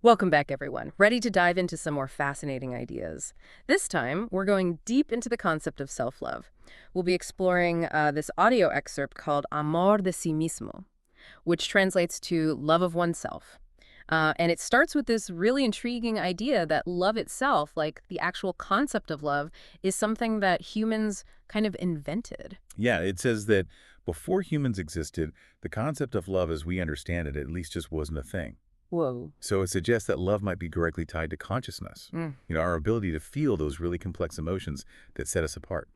Welcome back, everyone. Ready to dive into some more fascinating ideas. This time, we're going deep into the concept of self-love. We'll be exploring this audio excerpt called Amor de sí mismo, which translates to love of oneself. And it starts with this really intriguing idea that love itself, like the actual concept of love, is something that humans kind of invented. Yeah, it says that before humans existed, the concept of love as we understand it at least just wasn't a thing. Whoa. So it suggests that love might be directly tied to consciousness, Mm. our ability to feel those really complex emotions that set us apart.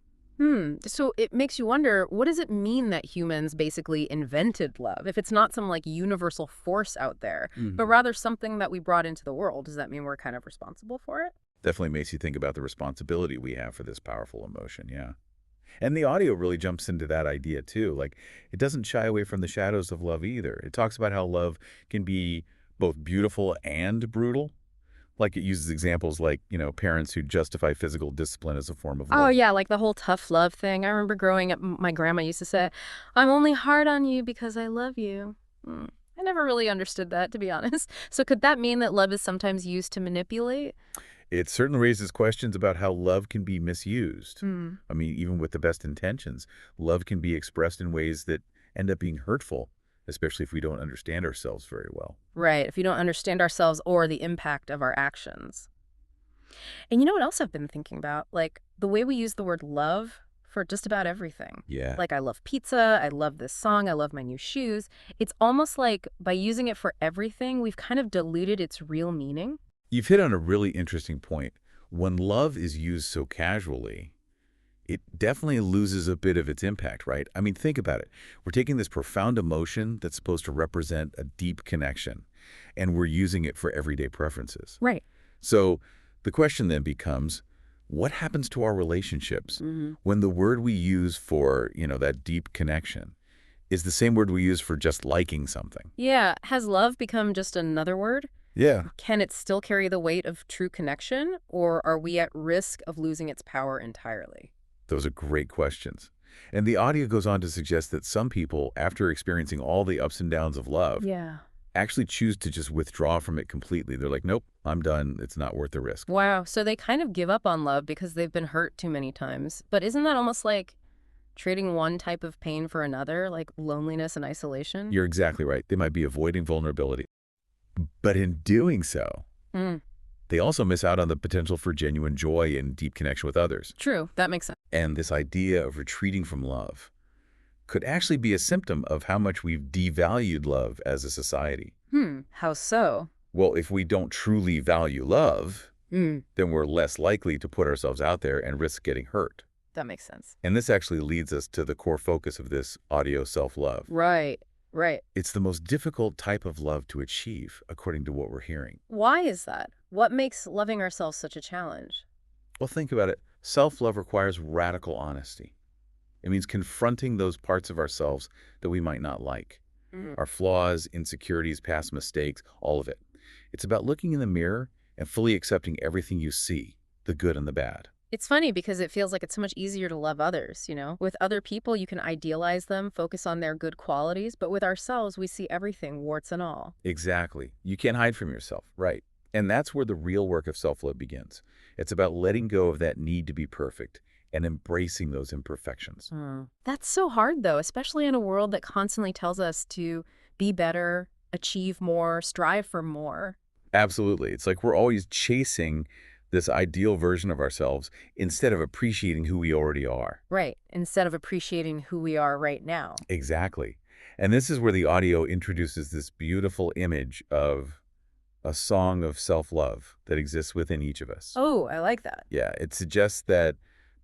So it makes you wonder, what does it mean that humans basically invented love? If it's not some like universal force out there, but rather something that we brought into the world, does that mean we're kind of responsible for it? Definitely makes you think about the responsibility we have for this powerful emotion, yeah. And the audio really jumps into that idea too. Like, it doesn't shy away from the shadows of love either. It talks about how love can be both beautiful and brutal. Like, it uses examples like, parents who justify physical discipline as a form of Oh, love. yeah, like the whole tough love thing. I remember growing up, my grandma used to say, I'm only hard on you because I love you. I never really understood that, to be honest. So could that mean that love is sometimes used to manipulate? It certainly raises questions about how love can be misused. Hmm. I mean, even with the best intentions, love can be expressed in ways that end up being hurtful, especially if we don't understand ourselves very well. Right, if you don't understand ourselves or the impact of our actions. And you know what else I've been thinking about? Like the way we use the word love for just about everything. Yeah. Like I love pizza, I love this song, I love my new shoes. It's almost like by using it for everything, we've kind of diluted its real meaning. You've hit on a really interesting point. When love is used so casually, it definitely loses a bit of its impact, right? I mean, think about it. We're taking this profound emotion that's supposed to represent a deep connection, and we're using it for everyday preferences. Right. So the question then becomes, what happens to our relationships when the word we use for, that deep connection is the same word we use for just liking something? Yeah, has love become just another word? Yeah. Can it still carry the weight of true connection, or are we at risk of losing its power entirely? Those are great questions. And the audio goes on to suggest that some people, after experiencing all the ups and downs of love, Yeah. actually choose to just withdraw from it completely. They're like, nope, I'm done. It's not worth the risk. Wow, so they kind of give up on love because they've been hurt too many times. But isn't that almost like trading one type of pain for another, like loneliness and isolation? You're exactly right. They might be avoiding vulnerability. But in doing so, Mm, they also miss out on the potential for genuine joy and deep connection with others. true, that makes sense. And this idea of retreating from love could actually be a symptom of how much we've devalued love as a society. How so? Well, if we don't truly value love, Mm, then we're less likely to put ourselves out there and risk getting hurt. that makes sense. And this actually leads us to the core focus of this audio self-love. Right, right. It's the most difficult type of love to achieve, according to what we're hearing. Why is that? What makes loving ourselves such a challenge? Well, think about it. Self-love requires radical honesty. It means confronting those parts of ourselves that we might not like. Mm. Our flaws, insecurities, past mistakes, all of it. It's about looking in the mirror and fully accepting everything you see, the good and the bad. It's funny because it feels like it's so much easier to love others, you know? With other people, you can idealize them, focus on their good qualities, but with ourselves, we see everything, warts and all. Exactly. You can't hide from yourself, right? And that's where the real work of self-love begins. It's about letting go of that need to be perfect and embracing those imperfections. That's so hard, though, especially in a world that constantly tells us to be better, achieve more, strive for more. Absolutely. It's like we're always chasing this ideal version of ourselves instead of appreciating who we already are. Right, instead of appreciating who we are right now. Exactly. And this is where the audio introduces this beautiful image of a song of self-love that exists within each of us. Oh, I like that. Yeah, it suggests that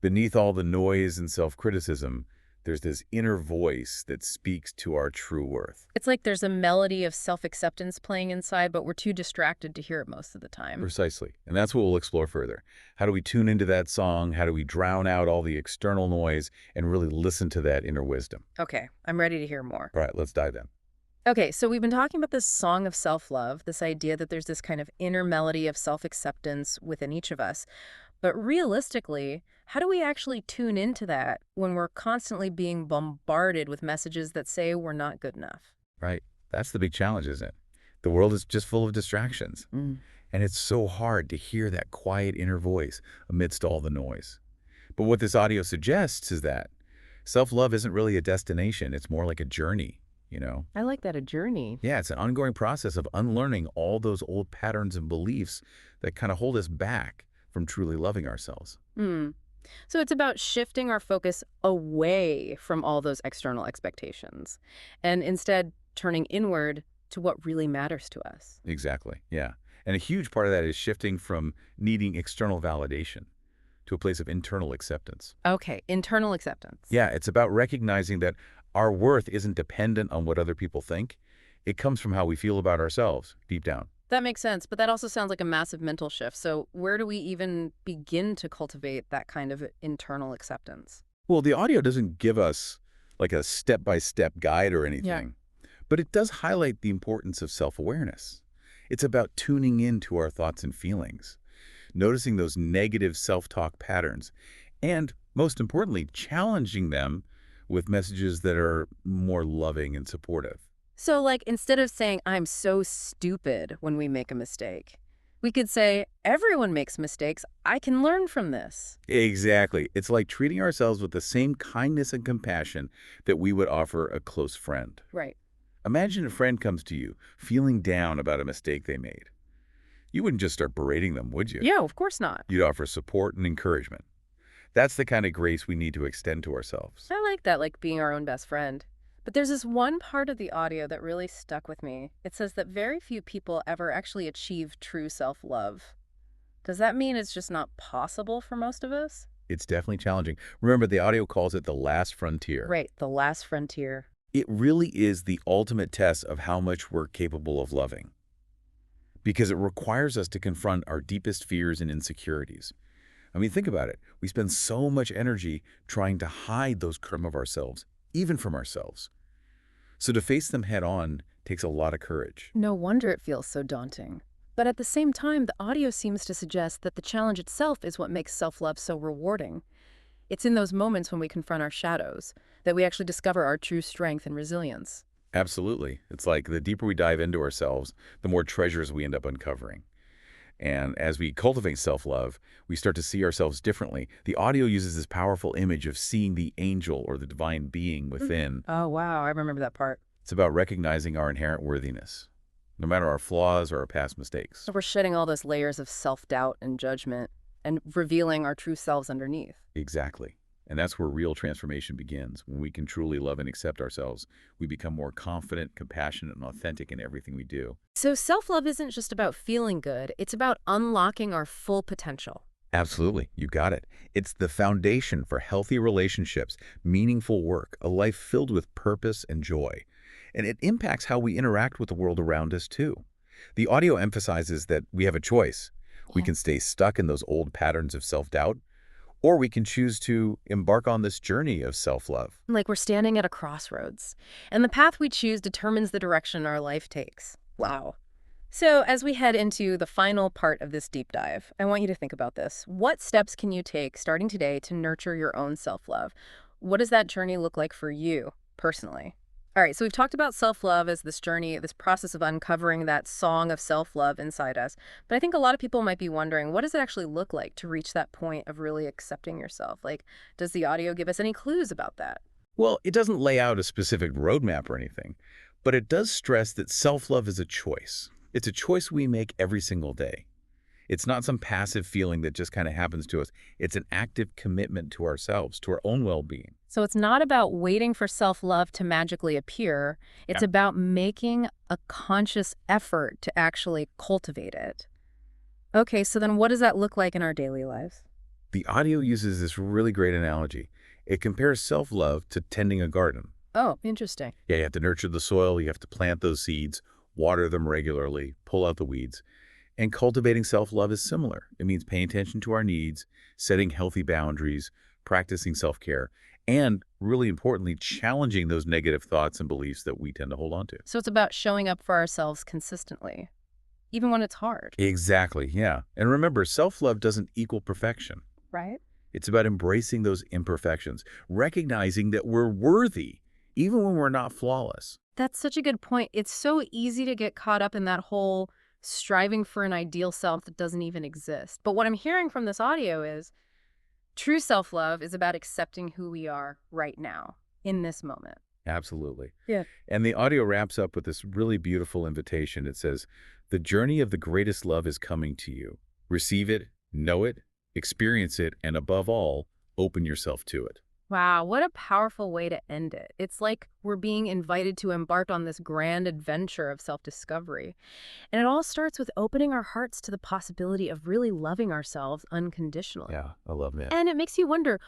beneath all the noise and self-criticism, there's this inner voice that speaks to our true worth. It's like there's a melody of self-acceptance playing inside, but we're too distracted to hear it most of the time. Precisely. And that's what we'll explore further. How do we tune into that song? How do we drown out all the external noise and really listen to that inner wisdom? Okay, I'm ready to hear more. All right, let's dive in. Okay, so we've been talking about this song of self-love, this idea that there's this kind of inner melody of self-acceptance within each of us. But realistically, how do we actually tune into that when we're constantly being bombarded with messages that say we're not good enough? Right? That's the big challenge, isn't it? The world is just full of distractions. Mm. And it's so hard to hear that quiet inner voice amidst all the noise. But what this audio suggests is that self-love isn't really a destination. It's more like a journey, you know? I like that, a journey. Yeah, it's an ongoing process of unlearning all those old patterns and beliefs that kind of hold us back from truly loving ourselves. Hmm. So it's about shifting our focus away from all those external expectations and instead turning inward to what really matters to us. Exactly, yeah. And a huge part of that is shifting from needing external validation to a place of internal acceptance. Okay, internal acceptance. Yeah, it's about recognizing that our worth isn't dependent on what other people think. It comes from how we feel about ourselves, deep down. That makes sense, but that also sounds like a massive mental shift. So where do we even begin to cultivate that kind of internal acceptance? Well, the audio doesn't give us like a step-by-step guide or Yeah. anything, but it does highlight the importance of self-awareness. It's about tuning into our thoughts and feelings, noticing those negative self-talk patterns, and most importantly, challenging them with messages that are more loving and supportive. So, like, instead of saying, I'm so stupid when we make a mistake, we could say, everyone makes mistakes. I can learn from this. Exactly. It's like treating ourselves with the same kindness and compassion that we would offer a close friend. Right. Imagine a friend comes to you feeling down about a mistake they made. You wouldn't just start berating them, would you? Yeah, of course not. You'd offer support and encouragement. That's the kind of grace we need to extend to ourselves. I like that, like being our own best friend. But there's this one part of the audio that really stuck with me. It says that very few people ever actually achieve true self-love. Does that mean it's just not possible for most of us? It's definitely challenging. Remember, the audio calls it the last frontier. Right, the last frontier. It really is the ultimate test of how much we're capable of loving, because it requires us to confront our deepest fears and insecurities. I mean, think about it. We spend so much energy trying to hide those crumb of ourselves, even from ourselves. So to face them head on takes a lot of courage. No wonder it feels so daunting. But at the same time, the audio seems to suggest that the challenge itself is what makes self-love so rewarding. It's in those moments when we confront our shadows that we actually discover our true strength and resilience. Absolutely. It's like the deeper we dive into ourselves, the more treasures we end up uncovering. And as we cultivate self-love, we start to see ourselves differently. The audio uses this powerful image of seeing the angel or the divine being within. Oh, wow, I remember that part. It's about recognizing our inherent worthiness, no matter our flaws or our past mistakes. So we're shedding all those layers of self-doubt and judgment and revealing our true selves underneath. Exactly. And that's where real transformation begins. When we can truly love and accept ourselves, we become more confident, compassionate, and authentic in everything we do. So self-love isn't just about feeling good, it's about unlocking our full potential. Absolutely. You got it. It's the foundation for healthy relationships, meaningful work, a life filled with purpose and joy. And it impacts how we interact with the world around us, too. The audio emphasizes that we have a choice. We Yeah. can stay stuck in those old patterns of self-doubt, or we can choose to embark on this journey of self-love. Like we're standing at a crossroads, and the path we choose determines the direction our life takes. Wow. So as we head into the final part of this deep dive, I want you to think about this. What steps can you take starting today to nurture your own self-love? What does that journey look like for you personally? All right, so we've talked about self-love as this journey, this process of uncovering that song of self-love inside us. But I think a lot of people might be wondering, what does it actually look like to reach that point of really accepting yourself? Like, does the audio give us any clues about that? Well, it doesn't lay out a specific roadmap or anything, but it does stress that self-love is a choice. It's a choice we make every single day. It's not some passive feeling that just kind of happens to us. It's an active commitment to ourselves, to our own well-being. So it's not about waiting for self-love to magically appear. It's Yeah. about making a conscious effort to actually cultivate it. Okay, so then what does that look like in our daily lives? The audio uses this really great analogy. It compares self-love to tending a garden. Oh, interesting. Yeah, you have to nurture the soil, you have to plant those seeds, water them regularly, pull out the weeds. And cultivating self-love is similar. It means paying attention to our needs, setting healthy boundaries, practicing self-care, and really importantly, challenging those negative thoughts and beliefs that we tend to hold on to. So it's about showing up for ourselves consistently, even when it's hard, Exactly, yeah. And remember, self-love doesn't equal perfection. right? It's about embracing those imperfections, recognizing that we're worthy, even when we're not flawless. That's such a good point. It's so easy to get caught up in that whole striving for an ideal self that doesn't even exist. But what I'm hearing from this audio is true self-love is about accepting who we are right now, in this moment. Absolutely. Yeah. And the audio wraps up with this really beautiful invitation. It says, "The journey of the greatest love is coming to you. Receive it, know it, experience it, and above all, open yourself to it." Wow, what a powerful way to end it. It's like we're being invited to embark on this grand adventure of self-discovery. And it all starts with opening our hearts to the possibility of really loving ourselves unconditionally. Yeah, I love that. And it makes you wonder,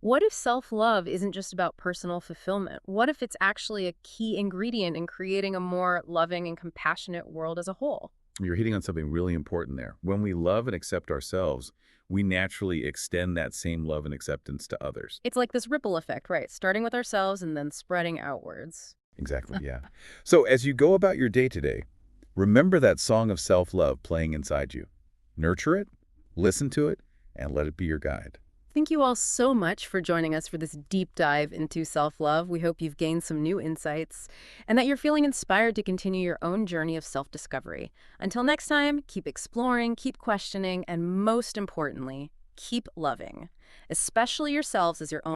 what if self-love isn't just about personal fulfillment? What if it's actually a key ingredient in creating a more loving and compassionate world as a whole? You're hitting on something really important there. When we love and accept ourselves, we naturally extend that same love and acceptance to others. It's like this ripple effect, right? Starting with ourselves and then spreading outwards. Exactly, yeah. So as you go about your day today, remember that song of self-love playing inside you. Nurture it, listen to it, and let it be your guide. Thank you all so much for joining us for this deep dive into self-love. We hope you've gained some new insights and that you're feeling inspired to continue your own journey of self-discovery. Until next time, keep exploring, keep questioning, and most importantly, keep loving, especially yourselves as your own